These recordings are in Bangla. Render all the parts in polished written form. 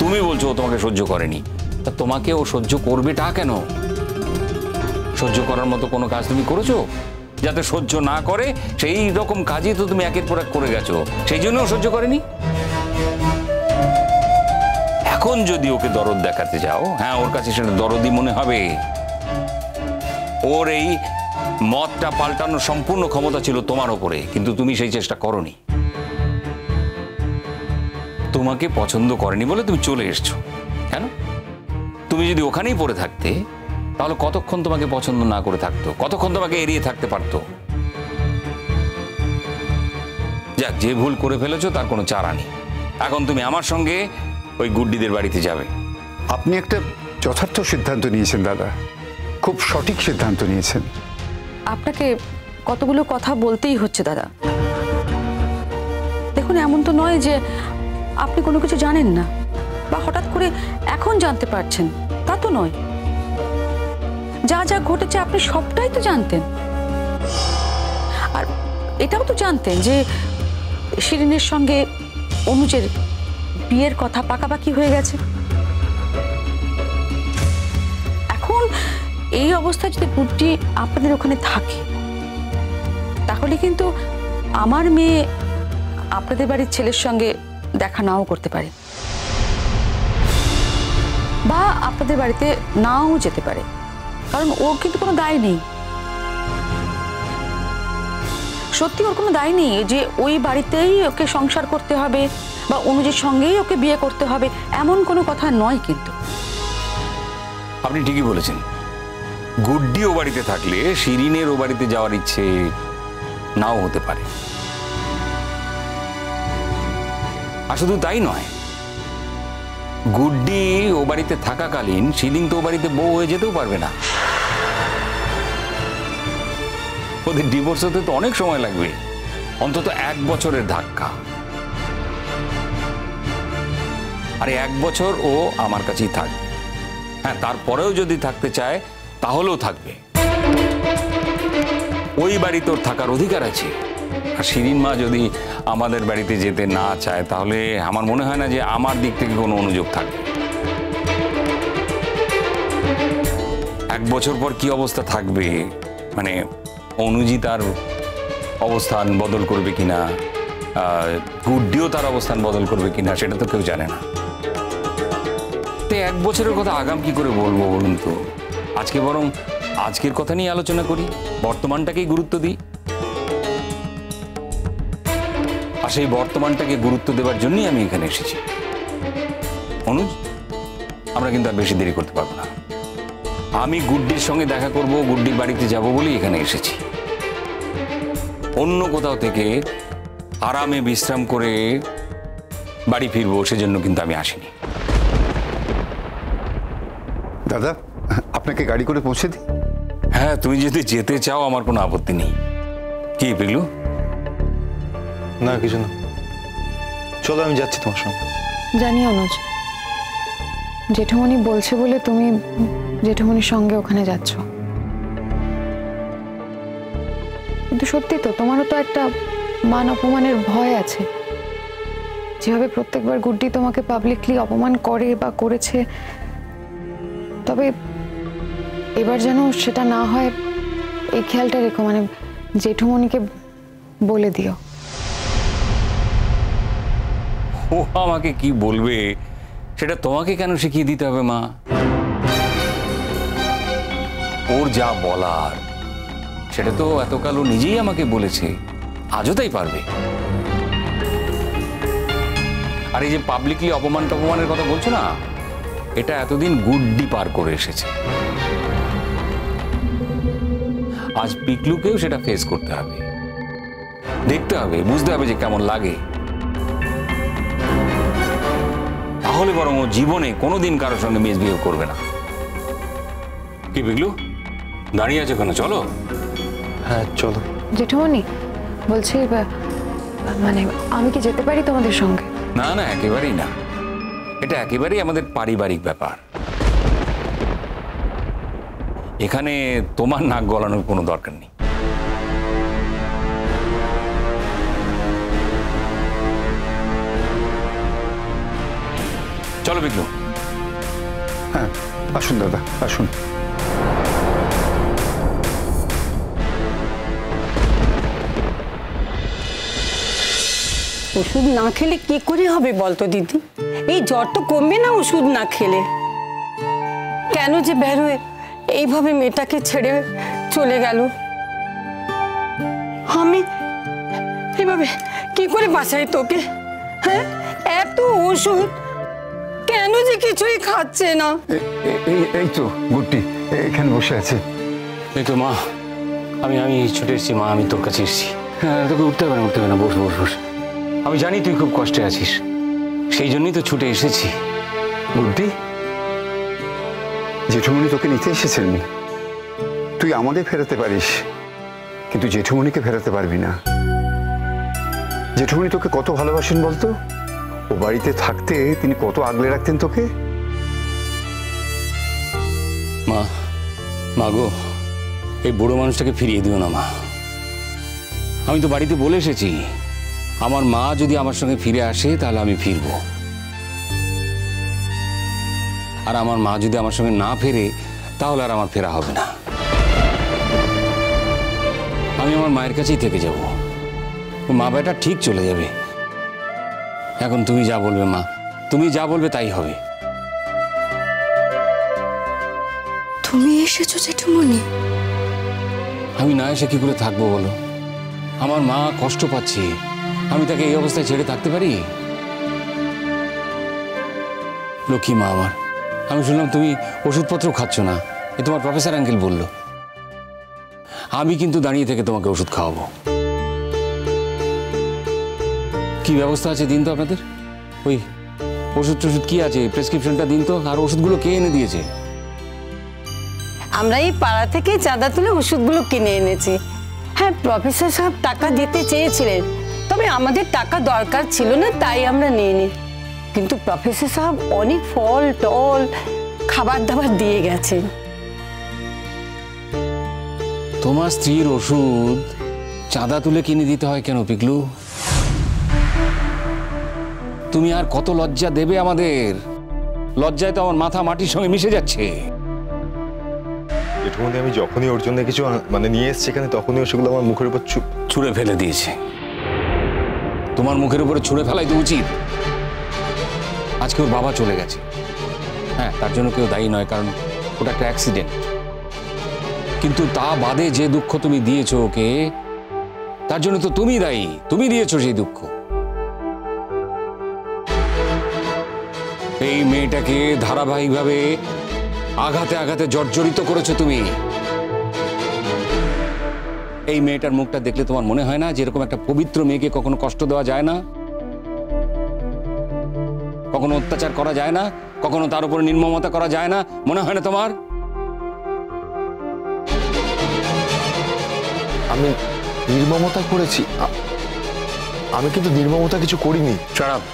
তুমি বলছো ও তোমাকে সহ্য করেনি, তা তোমাকে ও সহ্য করবেটা কেন? সহ্য করার মতো কোনো কাজ তুমি করেছো? যাতে সহ্য না করে সেই রকম কাজই তো তুমি একের পর এক করে গেছো, সেই জন্য ও সহ্য করেনি। এখন যদি ওকে দরদ দেখাতে যাও, হ্যাঁ ওর কাছে সেটা দরদই মনে হবে। ওর এই মতটা পাল্টানোর সম্পূর্ণ ক্ষমতা ছিল তোমার ওপরে, কিন্তু তুমি সেই চেষ্টা করোনি। তোমাকে পছন্দ করেনি বলে তুমি চলে এসছো। কেন? তুমি যদি ওখানেই পড়ে থাকতে তাহলে কতক্ষণ তোমাকে পছন্দ না করে থাকতো, কতক্ষণ তোমাকে এড়িয়ে থাকতে পারতো। যাক, যে ভুল করে ফেলেছো তার কোনো চারা নেই। এখন তুমি আমার সঙ্গে ওই গুড্ডিদের বাড়িতে যাবে। আপনি একটা যথার্থ সিদ্ধান্ত নিয়েছেন দাদা, খুব সঠিক সিদ্ধান্ত নিয়েছেন। আপনাকে কতগুলো কথা বলতেই হচ্ছে দাদা। দেখুন, এমন তো নয় যে আপনি কোনো কিছু জানেন না বা হঠাৎ করে এখন জানতে পারছেন, তা তো নয়। যা যা ঘটেছে আপনি সবটাই তো জানতেন, আর এটাও তো জানতেন যে শিরিনের সঙ্গে অনুজের বিয়ের কথা পাকাপাকি হয়ে গেছে। এখন এই অবস্থায় যদি গুড্ডি আপনাদের ওখানে থাকে তাহলে কিন্তু আমার মেয়ে আপনাদের বাড়ির ছেলের সঙ্গে দেখা নাও করতে পারে, বা আপনাদের বাড়িতে নাও যেতে পারে, কারণ ওর কিন্তু কোনো দায় নেই। সত্যি ওর কোনো দায় নেই যে ওই বাড়িতেই ওকে সংসার করতে হবে বা অনুজের সঙ্গেই ওকে বিয়ে করতে হবে, এমন কোনো কথা নয়। কিন্তু আপনি ঠিকই বলেছেন, গুড্ডি ও বাড়িতে থাকলে শিরিনের ও বাড়িতে যাওয়ার ইচ্ছে নাও হতে পারে। আর শুধু তাই নয়, গুড্ডি ও বাড়িতে থাকাকালীন শিরিন তো ও বাড়িতে বউ হয়ে যেতেও পারবে না। ওদের ডিভোর্স হতে তো অনেক সময় লাগবে, অন্তত 1 বছরের ধাক্কা। আরে 1 বছর ও আমার কাছেই থাকবে। হ্যাঁ, তারপরেও যদি থাকতে চায় তাহলেও থাকবে। ওই বাড়িতে ওর থাকার অধিকার আছে। আর শিরিন মা যদি আমাদের বাড়িতে যেতে না চায় তাহলে আমার মনে হয় না যে আমার দিক থেকে কোনো অনুযোগ থাকবে। 1 বছর পর কি অবস্থা থাকবে, মানে অনুজি তার অবস্থান বদল করবে কিনা, গুড্ডিও তার অবস্থান বদল করবে কিনা, সেটা তো কেউ জানে না। তো 1 বছরের কথা আগাম কি করে বলবো বলুন তো? আজকে বরং আজকের কথা নিয়ে আলোচনা করি, বর্তমানটাকেই গুরুত্ব দিই। আর সেই বর্তমানটাকে গুরুত্ব দেওয়ার জন্যই আমি এখানে এসেছি। অনুজ, আমরা কিন্তু আর বেশি দেরি করতে পারবো না। আমি গুড্ডির সঙ্গে দেখা করব, গুড্ডির বাড়িতে যাব বলেই এখানে এসেছি। অন্য কোথাও থেকে আরামে বিশ্রাম করে বাড়ি ফিরবো সেজন্য কিন্তু আমি আসিনি। দাদা, আপনাকে গাড়ি করে পৌঁছে দিই? হ্যাঁ, তুমি যদি যেতে চাও আমার কোনো আপত্তি নেই। কি পিগলু? না, কিছু না, চলো আমি যাচ্ছি তোমার সঙ্গে। জানি অনুজ, জেঠুমনি বলছে বলে তুমি জেঠুমনির সঙ্গে ওখানে যাচ্ছ, কিন্তু সত্যি তো তোমারও তো একটা মান অপমানের ভয় আছে। যেভাবে প্রত্যেকবার গুড্ডি তোমাকে পাবলিকলি অপমান করে বা করেছে, তবে এবার যেন সেটা না হয় এই খেয়ালটা রেখো, মানে জেঠুমনিকে বলে দিও। ও আমাকে কি বলবে সেটা তোমাকে কেন শিখিয়ে দিতে হবে মা? ওর যা বলার সেটা তো এতকাল ও নিজেই আমাকে বলেছে, আজও তাই পারবে। আর এই যে পাবলিকলি অপমান টপমানের কথা বলছো না, এটা এতদিন গুড্ডি পার করে এসেছে। আজ পিকলুকেও সেটা ফেস করতে হবে, দেখতে হবে, বুঝতে হবে যে কেমন লাগে। তাহলে বরং ও জীবনে কোনোদিন কারোর সঙ্গে মিসবিহেভ করবে না। কি পিকলু, দাঁড়িয়ে আছে কেন? চলো। হ্যাঁ চলো। জেঠুমনি বলছি, মানে আমি কি যেতে পারি তোমাদের সঙ্গে? না না, একেবারেই না। এটা একেবারেই আমাদের পারিবারিক ব্যাপার। এখানে তোমার নাক গলানোর কোনো দরকার নেই। চলো বিক্রু। হ্যাঁ, আসুন দাদা, আসুন। ওষুধ না খেলে কি করে হবে বলতো দিদি? এই জ্বর তো কমবে না ওষুধ না খেলে। কেন যে বেরোয় এইভাবে মেয়েটাকে ছেড়ে চলে গেল? আমি এভাবে কি করে বাঁচাই তোকে? হ্যাঁ, এত ওষুধ কেন যে কিছুই খাচ্ছে না? এই তো গুড্ডি এখানে বসে আছে। এই তো মা, আমি ছুটে এসেছি মা, আমি তোর কাছে এসেছি। হ্যাঁ, তোকে উঠতে হবে না, বস বস বস। আমি জানি তুই খুব কষ্টে আছিস, সেই জন্যই তো ছুটে এসেছি। গুড্ডি, জেঠুমনি তোকে নিতে এসেছেন। তুই আমাদের ফেরাতে পারিস, কিন্তু জেঠুমনিকে ফেরাতে পারবি না। জেঠুমনি তোকে কত ভালোবাসেন বলতো? ও বাড়িতে থাকতে তিনি কত আগলে রাখতেন তোকে। মা গো, এই বুড়ো মানুষটাকে ফিরিয়ে দিও না মা। আমি তো বাড়িতে বলে এসেছি, আমার মা যদি আমার সঙ্গে ফিরে আসে তাহলে আমি ফিরবো, আর আমার মা যদি আমার সঙ্গে না ফেরে তাহলে আর আমার ফেরা হবে না। আমি আমার মায়ের কাছেই থেকে যাব, মা বেটা ঠিক চলে যাবে। এখন তুমি যা বলবে মা, তুমি যা বলবে তাই হবে। তুমি এসেছো জেঠুমনি? আমি না এসে কি করে থাকবো বলো? আমার মা কষ্ট পাচ্ছে, আমি তাকে এই অবস্থায় ছেড়ে থাকতে পারি? লক্ষ্মী মা আমার, আমি শুনলাম তুমি ওষুধপত্র খাচ্ছ না, এ তোমার প্রফেসর আঙ্কেল বলল। আমি কিন্তু দাঁড়িয়ে থেকে তোমাকে ওষুধ খাওয়াবো। কি ব্যবস্থা আছে দিন তো আপনাদের? ওই ওষুধ টষুধ কি আছে, প্রেসক্রিপশনটা দিন তো। আর ওষুধগুলো কে এনে দিয়েছে? আমরা এই পাড়া থেকে চাঁদা তুলে ওষুধগুলো কিনে এনেছি। হ্যাঁ, প্রফেসর সাহেব টাকা দিতে চেয়েছিলেন, তবে আমাদের টাকা দরকার ছিল না, তাই আমরা নিইনি। কিন্তু প্রফেসর সাহেব অনেক ফল টল খাবার দাবার দিয়ে গেছেন। তোমার স্ত্রীর ওষুধ চাঁদা তুলে কিনে দিতে হয় কেন পিকলু? তুমি আর কত লজ্জা দেবে আমাদের? লজ্জায় তো আমার মাথা মাটির সঙ্গে মিশে যাচ্ছে। জেঠুমনি, আমি যখনই ওর জন্য কিছু নিয়ে এসছি এখানে, তখনই সেগুলো আমার মুখের উপর ছুঁড়ে ফেলে দিয়েছে। তোমার মুখের উপরে ছুঁড়ে ফেলাই তো উচিত। আজকে ওর বাবা চলে গেছে, হ্যাঁ, তার জন্য কেউ দায়ী নয়, কারণ ওটা একটা অ্যাক্সিডেন্ট। কিন্তু তা বাদে যে দুঃখ তুমি দিয়েছো ওকে, তার জন্য তো তুমি দায়ী, তুমি দিয়েছো সেই দুঃখ। এই মেয়েটাকে ধারাবাহিকভাবে আঘাতে আঘাতে জর্জরিত করেছো তুমি। এই মেয়েটার মুখটা দেখলে তোমার মনে হয় না যে এরকম একটা পবিত্র মেয়েকে কখনো কষ্ট দেওয়া যায় না, কখনো অত্যাচার করা যায় না, কখনো তার উপর নির্মমতা করা যায় না? মনে হয় না তোমার? আমি নির্মমতা করেছি? আমি কিন্তু নির্মমতা কিছু করিনি। Shut up.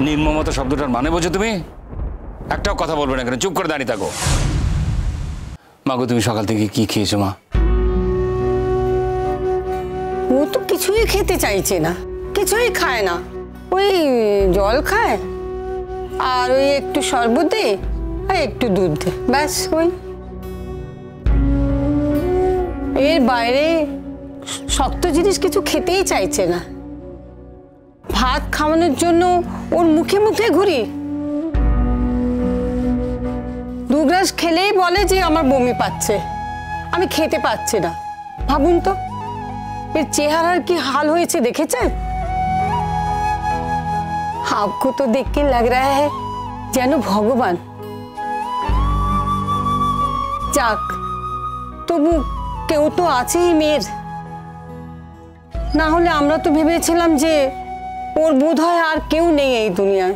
নির্মমতা শব্দটার মানে বোঝো তুমি? একটাও কথা বলবে না কেন? চুপ করে দাঁড়িয়ে থাকো। মাগো, তুমি সকাল থেকে কি খেয়েছো মা? ও তো কিছুই খেতে চাইছে না, কিছুই খায় না। ওই জল খায়, আর ওই একটু শরবত দে, আর একটু দুধ দে, ব্যাস। ওই এর বাইরে শক্ত জিনিস কিছু খেতেই চাইছে না। ভাত খাওয়ানোর জন্য ওর মুখে মুখে ঘুরি। 2 গ্লাস খেলেই বলে যে আমার বমি পাচ্ছে, আমি খেতে পাচ্ছি না। ভাবুন তো এর চেহারার কি হাল হয়েছে, দেখেছেন? आपको तो देख के लग रहा है যেন ভগবান। যাক, তবু কেউ তো আছেই মেয়ের। না হলে আমরা তো ভেবেছিলাম যে ওর বোধ হয় আর কেউ নেই এই দুনিয়ায়।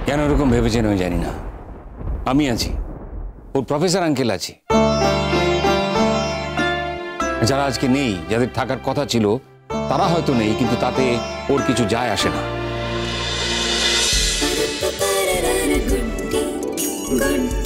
কেন এরকম ভেবেছেন আমি জানি না। আমি আছি, ওর প্রফেসর আঙ্কেল আছে, যারা আজকে নেই, যাদের থাকার কথা ছিল তারা হয়তো নেই, কিন্তু তাতে ওর কিছু যায় আসে না। good